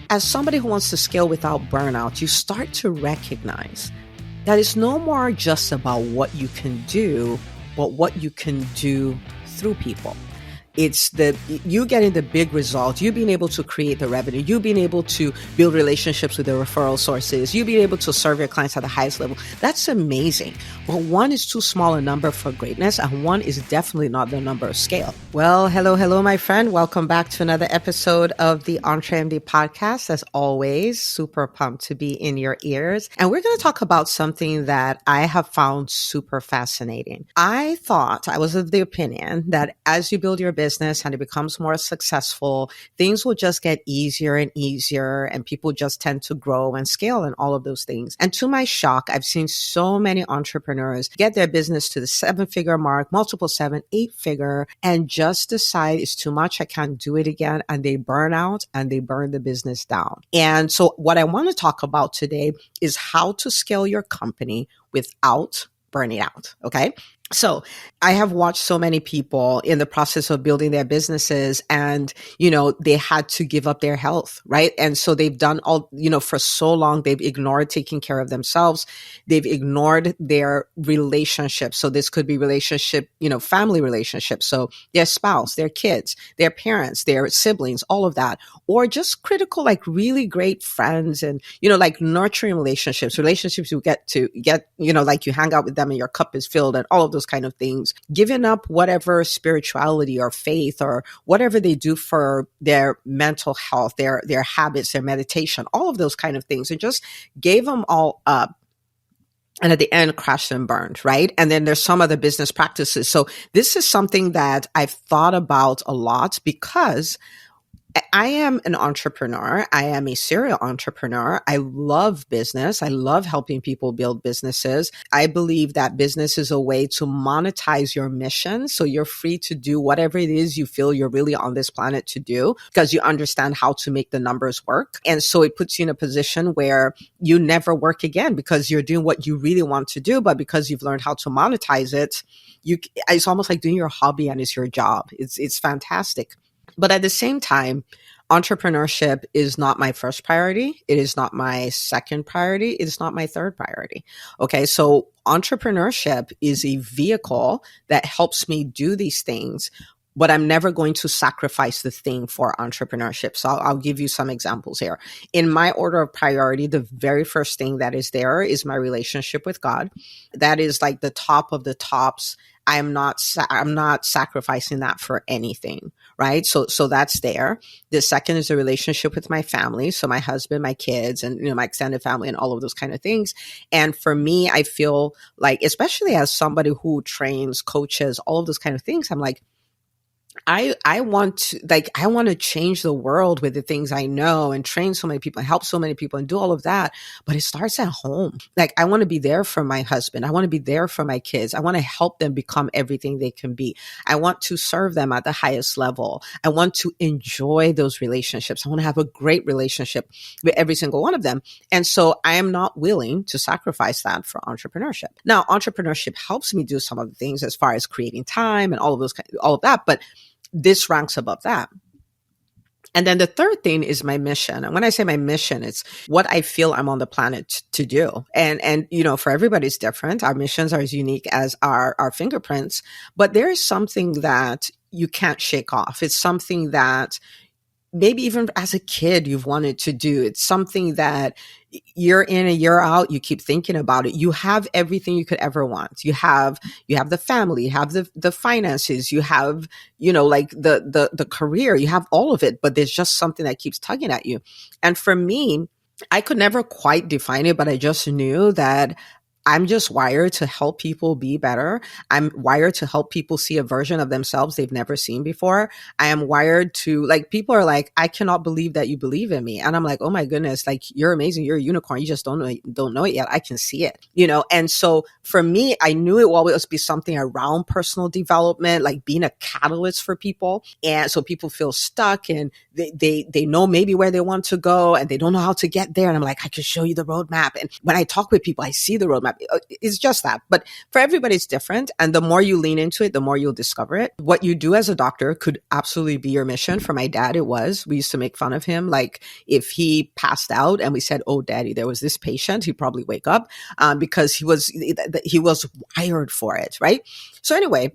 As somebody who wants to scale without burnout, you start to recognize that it's no more just about what you can do, but what you can do through people. It's you getting the big results, you being able to create the revenue, you being able to build relationships with the referral sources, you being able to serve your clients at the highest level. That's amazing. But one is too small a number for greatness, and one is definitely not the number of scale. Well, hello, my friend. Welcome back to another episode of the EntreMD podcast. As always, super pumped to be in your ears. And we're going to talk about something that I have found super fascinating. I was of the opinion that as you build your business and it becomes more successful, things will just get easier and easier, and people just tend to grow and scale and all of those things. And to my shock, I've seen so many entrepreneurs get their business to the 7-figure mark, multiple 7, 8-figure, and just decide it's too much. I can't do it again. And they burn out and they burn the business down. And so what I want to talk about today is how to scale your company without burning out. Okay. So I have watched so many people in the process of building their businesses and, they had to give up their health, right? And so they've done all, for so long, they've ignored taking care of themselves. They've ignored their relationships. So this could be relationship, family relationships. So their spouse, their kids, their parents, their siblings, all of that, or just critical, like really great friends and, like nurturing relationships you get, like you hang out with them and your cup is filled and all of those kind of things, giving up whatever spirituality or faith or whatever they do for their mental health, their habits, their meditation, all of those kind of things, and just gave them all up. And at the end, crashed and burned, right? And then there's some other business practices. So this is something that I've thought about a lot because I am an entrepreneur. I am a serial entrepreneur. I love business. I love helping people build businesses. I believe that business is a way to monetize your mission. So you're free to do whatever it is you feel you're really on this planet to do because you understand how to make the numbers work. And so it puts you in a position where you never work again because you're doing what you really want to do. But because you've learned how to monetize it, it's almost like doing your hobby and it's your job. It's fantastic. But at the same time, entrepreneurship is not my first priority. It is not my second priority. It's not my third priority. Okay. So entrepreneurship is a vehicle that helps me do these things, but I'm never going to sacrifice the thing for entrepreneurship. So I'll give you some examples here. In my order of priority, the very first thing that is there is my relationship with God. That is like the top of the tops. I'm not sacrificing that for anything, right? So that's there. The second is a relationship with my family. So my husband, my kids, and, my extended family and all of those kind of things. And for me, I feel like, especially as somebody who trains, coaches, all of those kind of things, I'm like, I want to change the world with the things I know and train so many people and help so many people and do all of that. But it starts at home. Like I want to be there for my husband. I want to be there for my kids. I want to help them become everything they can be. I want to serve them at the highest level. I want to enjoy those relationships. I want to have a great relationship with every single one of them. And so I am not willing to sacrifice that for entrepreneurship. Now, entrepreneurship helps me do some of the things as far as creating time and all of that. But this ranks above that. And then the third thing is my mission. And when I say my mission, it's what I feel I'm on the planet to do. And for everybody, it's different. Our missions are as unique as our fingerprints, but there is something that you can't shake off. It's something that maybe even as a kid, you've wanted to do. It's something that year in and year out, you keep thinking about it. You have everything you could ever want. You have the family, you have the finances, you have, like the career, you have all of it, but there's just something that keeps tugging at you. And for me, I could never quite define it, but I just knew that I'm just wired to help people be better. I'm wired to help people see a version of themselves they've never seen before. I am wired to, like, people are like, I cannot believe that you believe in me. And I'm like, oh my goodness, like, you're amazing. You're a unicorn. You just don't know it yet. I can see it, And so for me, I knew it will always be something around personal development, like being a catalyst for people. And so people feel stuck and they know maybe where they want to go and they don't know how to get there. And I'm like, I can show you the roadmap. And when I talk with people, I see the roadmap. It's just that. But for everybody, it's different. And the more you lean into it, the more you'll discover it. What you do as a doctor could absolutely be your mission. For my dad, it was. We used to make fun of him. Like if he passed out and we said, "Oh, daddy, there was this patient," he'd probably wake up because he was wired for it. Right. So anyway,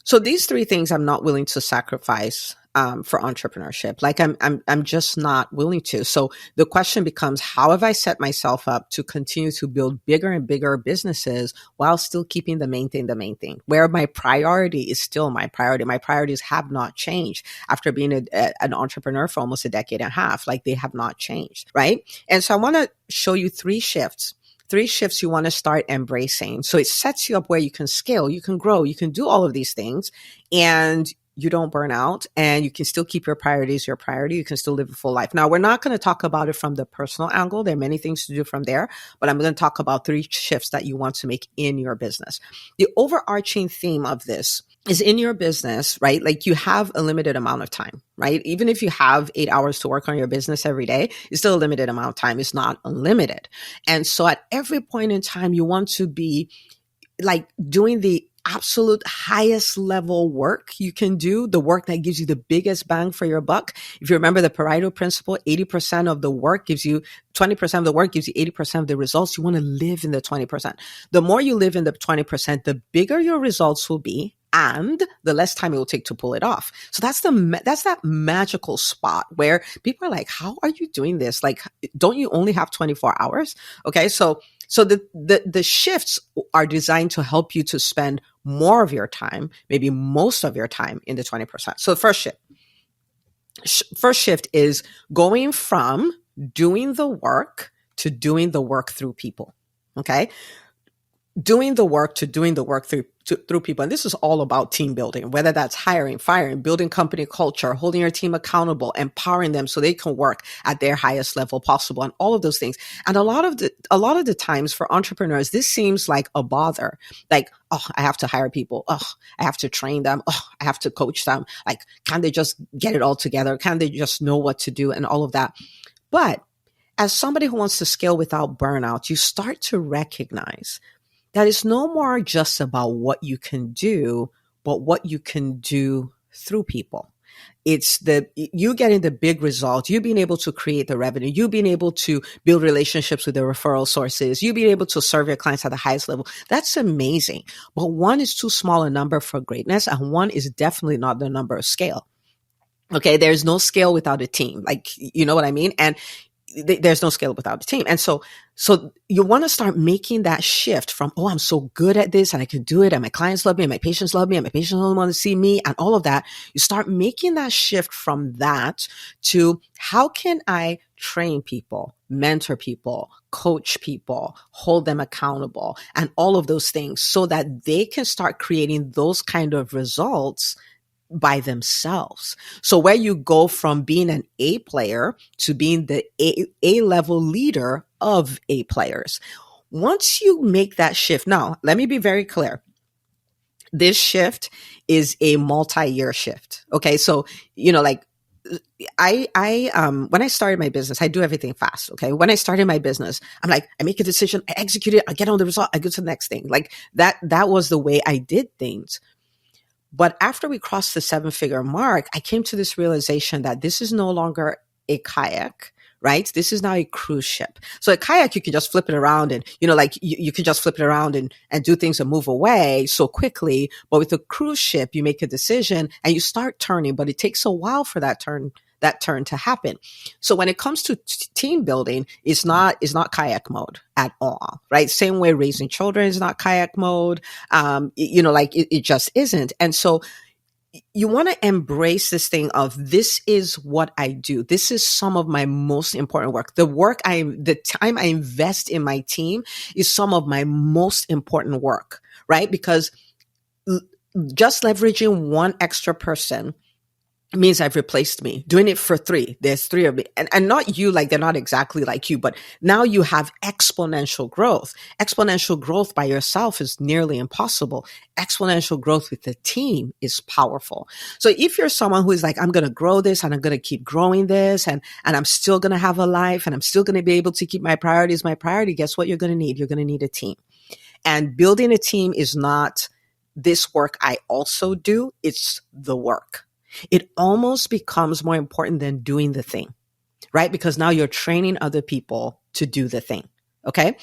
so these three things I'm not willing to sacrifice for entrepreneurship. Like I'm just not willing to. So the question becomes, how have I set myself up to continue to build bigger and bigger businesses while still keeping the main thing, where my priority is still my priority. My priorities have not changed after being an entrepreneur for almost a decade and a half. Like they have not changed. Right. And so I want to show you three shifts you want to start embracing. So it sets you up where you can scale, you can grow, you can do all of these things, and you don't burn out, and you can still keep your priorities your priority. You can still live a full life. Now, we're not going to talk about it from the personal angle. There are many things to do from there, but I'm going to talk about three shifts that you want to make in your business. The overarching theme of this is in your business, right? Like you have a limited amount of time, right? Even if you have 8 hours to work on your business every day, it's still a limited amount of time. It's not unlimited. And so at every point in time, you want to be like doing the absolute highest level work you can do, the work that gives you the biggest bang for your buck. If you remember the Pareto principle, 80% of the work gives you 20% of the work gives you 80% of the results. You want to live in the 20%. The more you live in the 20%, the bigger your results will be, and the less time it will take to pull it off. So that's that magical spot where people are like, how are you doing this? Like, don't you only have 24 hours? Okay. So the shifts are designed to help you to spend more of your time, maybe most of your time in the 20%. So the first shift is going from doing the work to doing the work through people. Okay. Doing the work to doing the work through people. And this is all about team building, whether that's hiring, firing, building company culture, holding your team accountable, empowering them so they can work at their highest level possible, and all of those things. And a lot of the times for entrepreneurs, this seems like a bother. Like, oh, I have to hire people. Oh, I have to train them. Oh, I have to coach them. Like, can they just get it all together? Can they just know what to do and all of that? But as somebody who wants to scale without burnout, you start to recognize that it's no more just about what you can do, but what you can do through people. It's you getting the big result, you being able to create the revenue, you being able to build relationships with the referral sources, you being able to serve your clients at the highest level. That's amazing. But one is too small a number for greatness, and one is definitely not the number of scale. Okay, there's no scale without a team. Like, you know what I mean? And there's no scale without a team. And so you want to start making that shift from, oh, I'm so good at this and I can do it, and my clients love me and my patients love me and my patients only want to see me and all of that. You start making that shift from that to, how can I train people, mentor people, coach people, hold them accountable, and all of those things so that they can start creating those kind of results by themselves. So where you go from being an A player to being the A level leader of A players. Once you make that shift, now let me be very clear. This shift is a multi-year shift. Okay. So, like I when I started my business, I do everything fast. Okay. When I started my business, I'm like, I make a decision, I execute it, I get on the result, I go to the next thing. Like that was the way I did things. But after we crossed the 7-figure mark, I came to this realization that this is no longer a kayak, right? This is now a cruise ship. So a kayak, you can just flip it around and, you can just flip it around and do things and move away so quickly. But with a cruise ship, you make a decision and you start turning, but it takes a while for that turn to happen. So when it comes to team building, it's not kayak mode at all, right? Same way raising children is not kayak mode. It just isn't. And so you want to embrace this thing of, this is what I do. This is some of my most important work. The time I invest in my team is some of my most important work, right? Because just leveraging one extra person means I've replaced me. Doing it for three. There's three of me. And not you, like they're not exactly like you, but now you have exponential growth. Exponential growth by yourself is nearly impossible. Exponential growth with the team is powerful. So if you're someone who is like, I'm going to grow this and I'm going to keep growing this and I'm still going to have a life and I'm still going to be able to keep my priorities my priority, guess what you're going to need? You're going to need a team. And building a team is not this work I also do. It's the work. It almost becomes more important than doing the thing, right? Because now you're training other people to do the thing. Okay.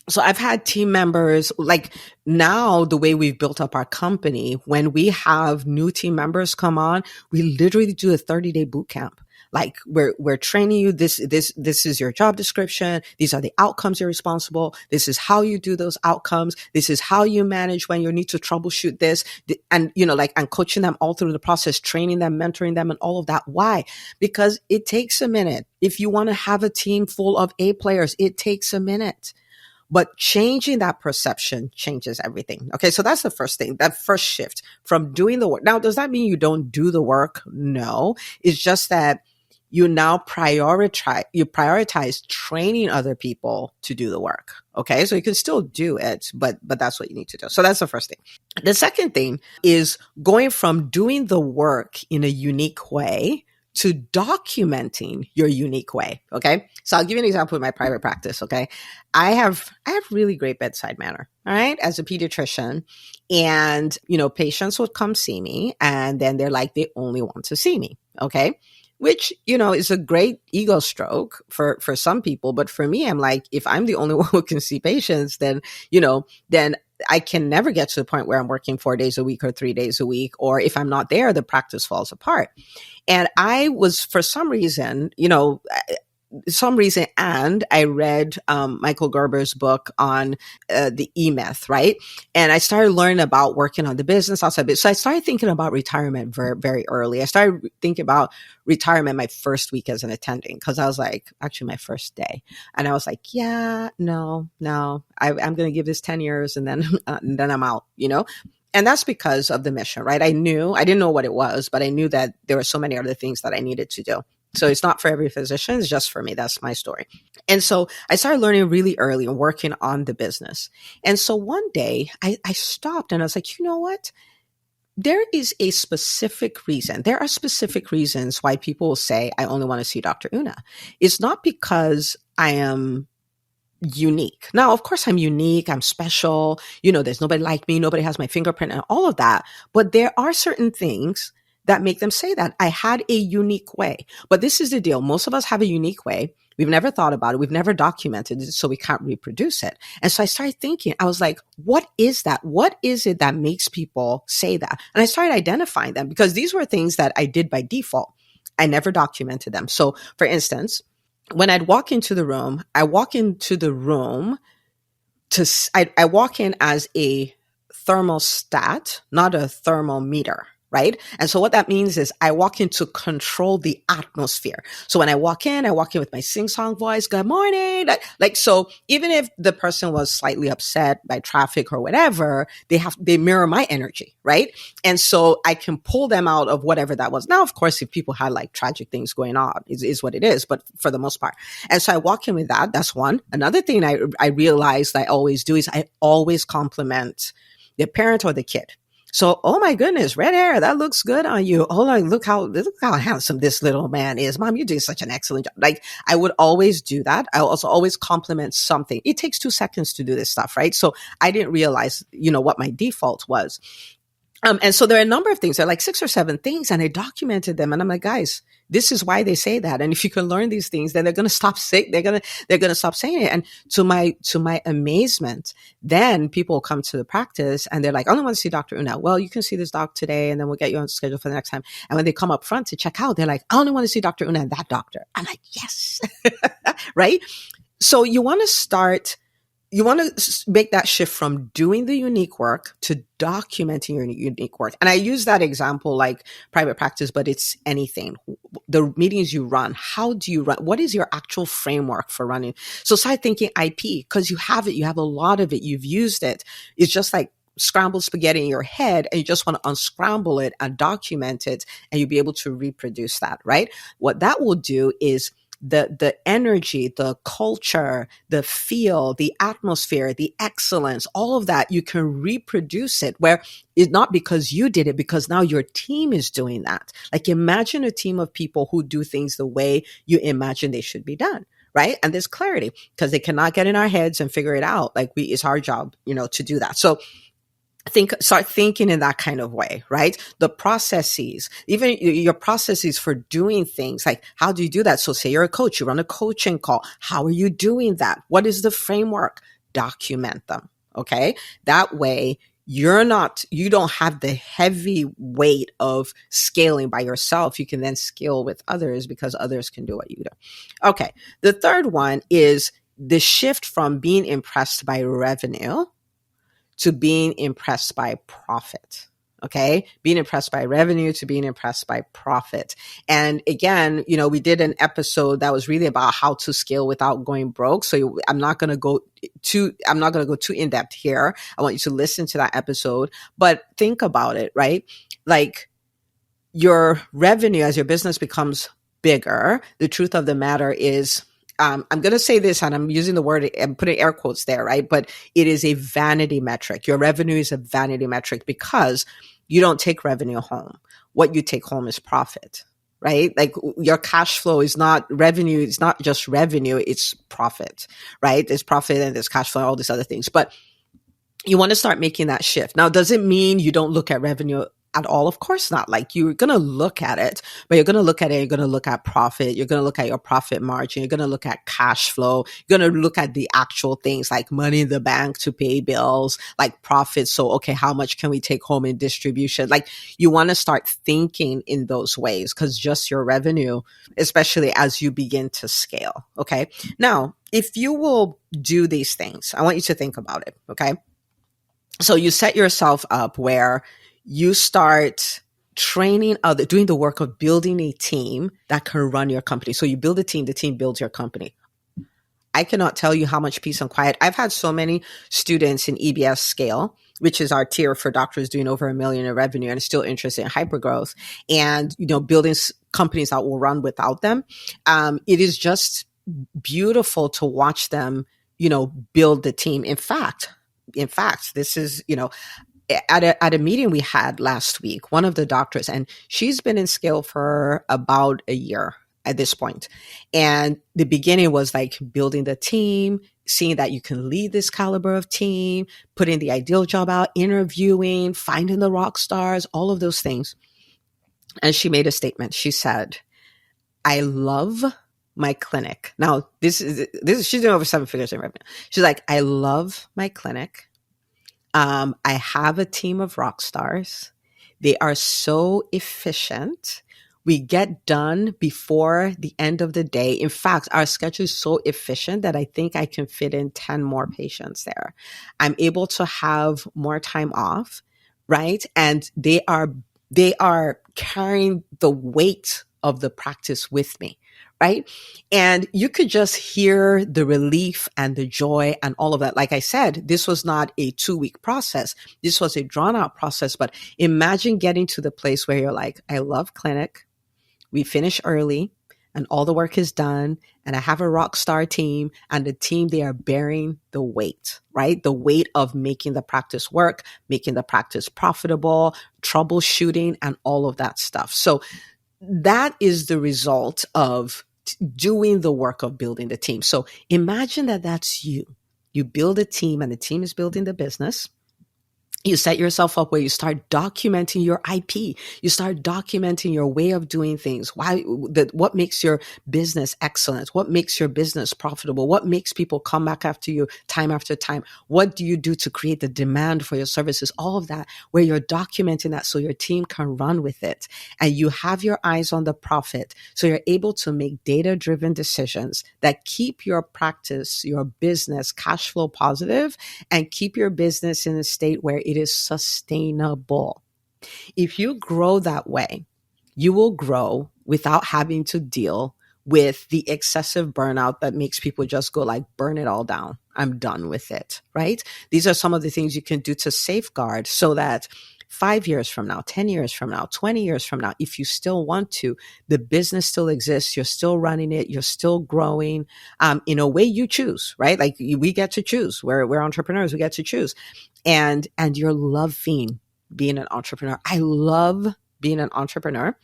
So I've had team members, like now the way we've built up our company, when we have new team members come on, we literally do a 30-day boot camp. Like we're training you. This is your job description. These are the outcomes you're responsible. This is how you do those outcomes. This is how you manage when you need to troubleshoot this. And, and coaching them all through the process, training them, mentoring them and all of that. Why? Because it takes a minute. If you want to have a team full of A players, it takes a minute. But changing that perception changes everything. Okay. So that's the first thing, that first shift from doing the work. Now, does that mean you don't do the work? No. It's just that you now prioritize training other people to do the work. Okay. So you can still do it, but that's what you need to do. So that's the first thing. The second thing is going from doing the work in a unique way to documenting your unique way. Okay. So I'll give you an example of my private practice. Okay. I have really great bedside manner. All right. As a pediatrician, and, patients would come see me and then they're like, they only want to see me. Okay. Which, is a great ego stroke for some people. But for me, I'm like, if I'm the only one who can see patients, then I can never get to the point where I'm working 4 days a week or 3 days a week. Or if I'm not there, the practice falls apart. And I was, for some reason, and I read Michael Gerber's book on the E-Myth, right? And I started learning about working on the business outside. So I started thinking about retirement very, very early. I started thinking about retirement my first week as an attending, because I was like, actually my first day. And I was like, yeah, no, I'm going to give this 10 years and then I'm out, And that's because of the mission, right? I didn't know what it was, but I knew that there were so many other things that I needed to do. So it's not for every physician. It's just for me. That's my story. And so I started learning really early and working on the business. And so one day I stopped and I was like, you know what? There is a specific reason. There are specific reasons why people will say, I only want to see Dr. Una. It's not because I am unique. Now, of course, I'm unique. I'm special. There's nobody like me. Nobody has my fingerprint and all of that. But there are certain things that make them say that. I had a unique way. But this is the deal. Most of us have a unique way. We've never thought about it. We've never documented it, so we can't reproduce it. And so I started thinking, I was like, what is that? What is it that makes people say that? And I started identifying them, because these were things that I did by default. I never documented them. So for instance, when I'd walk into the room, I walk in as a thermostat, not a thermometer. Right? And so what that means is I walk in to control the atmosphere. So when I walk in with my sing-song voice, good morning. So even if the person was slightly upset by traffic or whatever, they mirror my energy. Right? And so I can pull them out of whatever that was. Now, of course, if people had like tragic things going on, is what it is, but for the most part. And so I walk in with that. That's one. Another thing I realized I always do is I always compliment the parent or the kid. So, oh my goodness, red hair, that looks good on you. Oh, look how handsome this little man is. Mom, you're doing such an excellent job. Like, I would always do that. I also always compliment something. It takes 2 seconds to do this stuff, right? So I didn't realize, what my default was. And so there are a number of things. There are like 6 or 7 things, and I documented them. And I'm like, guys, this is why they say that. And if you can learn these things, then they're going to stop saying, they're going to stop saying it. And to my amazement, then people come to the practice and they're like, I only want to see Dr. Una. Well, you can see this doc today, and then we'll get you on schedule for the next time. And when they come up front to check out, they're like, I only want to see Dr. Una and that doctor. I'm like, yes. Right? So you want to make that shift from doing the unique work to documenting your unique work. And I use that example like private practice, but it's anything. The meetings you run, how do you run? What is your actual framework for running? So start thinking IP, because you have it. You have a lot of it. You've used it. It's just like scrambled spaghetti in your head and you just want to unscramble it and document it, and you'll be able to reproduce that, right? What that will do is the energy, the culture, the feel, the atmosphere, the excellence, all of that, you can reproduce it where it's not because you did it, because now your team is doing that. Like imagine a team of people who do things the way you imagine they should be done. Right. And there's clarity because they cannot get in our heads and figure it out. Like it's our job, to do that. So start thinking in that kind of way, right? The processes, even your processes for doing things, like how do you do that? So say you're a coach, you run a coaching call. How are you doing that? What is the framework? Document them. Okay. That way you don't have the heavy weight of scaling by yourself. You can then scale with others because others can do what you do. Okay. The third one is the shift from being impressed by revenue to being impressed by profit. Okay. Being impressed by revenue to being impressed by profit. And again, we did an episode that was really about how to scale without going broke. So I'm not going to go too in depth here. I want you to listen to that episode, but think about it, right? Like your revenue as your business becomes bigger, the truth of the matter is, I'm going to say this, and I'm using the word, I'm putting air quotes there, right? But it is a vanity metric. Your revenue is a vanity metric because you don't take revenue home. What you take home is profit, right? Like your cash flow is not revenue. It's not just revenue. It's profit, right? There's profit and there's cash flow, all these other things. But you want to start making that shift. Now, does it mean you don't look at revenue at all? Of course not. Like you're going to look at it, but you're going to look at it. You're going to look at profit. You're going to look at your profit margin. You're going to look at cash flow. You're going to look at the actual things like money in the bank to pay bills, like profits. So, okay, how much can we take home in distribution? Like you want to start thinking in those ways because just your revenue, especially as you begin to scale. Okay. Now, if you will do these things, I want you to think about it. Okay. So you set yourself up where you start training doing the work of building a team that can run your company. So you build a team, the team builds your company. I cannot tell you how much peace and quiet. I've had so many students in EBS Scale, which is our tier for doctors doing over $1 million in revenue and still interested in hypergrowth and, building companies that will run without them. It is just beautiful to watch them, build the team. In fact, this is, at a meeting we had last week, one of the doctors, and she's been in Scale for about a year at this point. And the beginning was like building the team, seeing that you can lead this caliber of team, putting the ideal job out, interviewing, finding the rock stars, all of those things. And she made a statement. She said, I love my clinic. Now, this is she's doing over 7 figures in revenue. She's like, I love my clinic. I have a team of rock stars. They are so efficient. We get done before the end of the day. In fact, our schedule is so efficient that I think I can fit in 10 more patients there. I'm able to have more time off, right? And they are carrying the weight of the practice with me. Right. And you could just hear the relief and the joy and all of that. Like I said, this was not a 2-week process. This was a drawn out process. But imagine getting to the place where you're like, I love clinic. We finish early and all the work is done. And I have a rock star team and the team, they are bearing the weight, right? The weight of making the practice work, making the practice profitable, troubleshooting and all of that stuff. So that is the result of doing the work of building the team. So imagine that that's you. You build a team and the team is building the business. You set yourself up where you start documenting your IP. You start documenting your way of doing things. What makes your business excellent? What makes your business profitable? What makes people come back after you time after time? What do you do to create the demand for your services? All of that, where you're documenting that so your team can run with it. And you have your eyes on the profit. So you're able to make data-driven decisions that keep your practice, your business cash flow positive and keep your business in a state where it is sustainable. If you grow that way, you will grow without having to deal with the excessive burnout that makes people just go like, burn it all down. I'm done with it, right? These are some of the things you can do to safeguard so that 5 years from now, 10 years from now, 20 years from now, if you still want to, the business still exists. You're still running it. You're still growing in a way you choose, right? Like we get to choose. We're entrepreneurs. We get to choose. And you're loving being an entrepreneur. I love being an entrepreneur.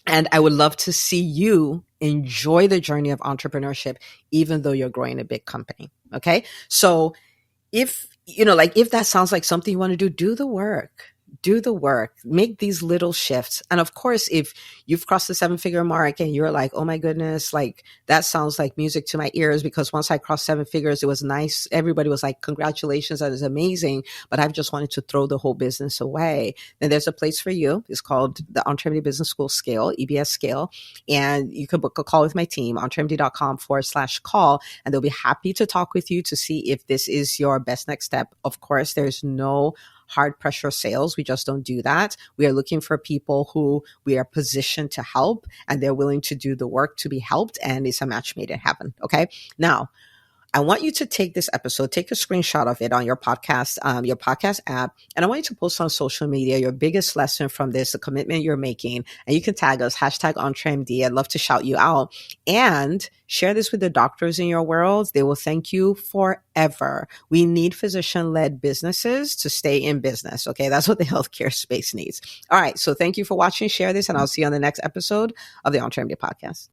And I would love to see you enjoy the journey of entrepreneurship, even though you're growing a big company. Okay. So if, if that sounds like something you want to do the work. Do the work, make these little shifts. And of course, if you've crossed the 7-figure mark and you're like, oh my goodness, like that sounds like music to my ears, because once I crossed 7 figures, it was nice. Everybody was like, congratulations, that is amazing. But I've just wanted to throw the whole business away. Then there's a place for you. It's called the EntreMD Business School Scale, EBS Scale. And you can book a call with my team, entremd.com/call, and they'll be happy to talk with you to see if this is your best next step. Of course, there's no hard pressure sales. We just don't do that. We are looking for people who we are positioned to help, and they're willing to do the work to be helped, and it's a match made in heaven. Okay. Now, I want you to take this episode, take a screenshot of it on your podcast app, and I want you to post on social media your biggest lesson from this, the commitment you're making, and you can tag us, #EntreMD. I'd love to shout you out, and share this with the doctors in your world. They will thank you forever. We need physician-led businesses to stay in business. Okay. That's what the healthcare space needs. All right. So thank you for watching. Share this, and I'll see you on the next episode of the EntreMD podcast.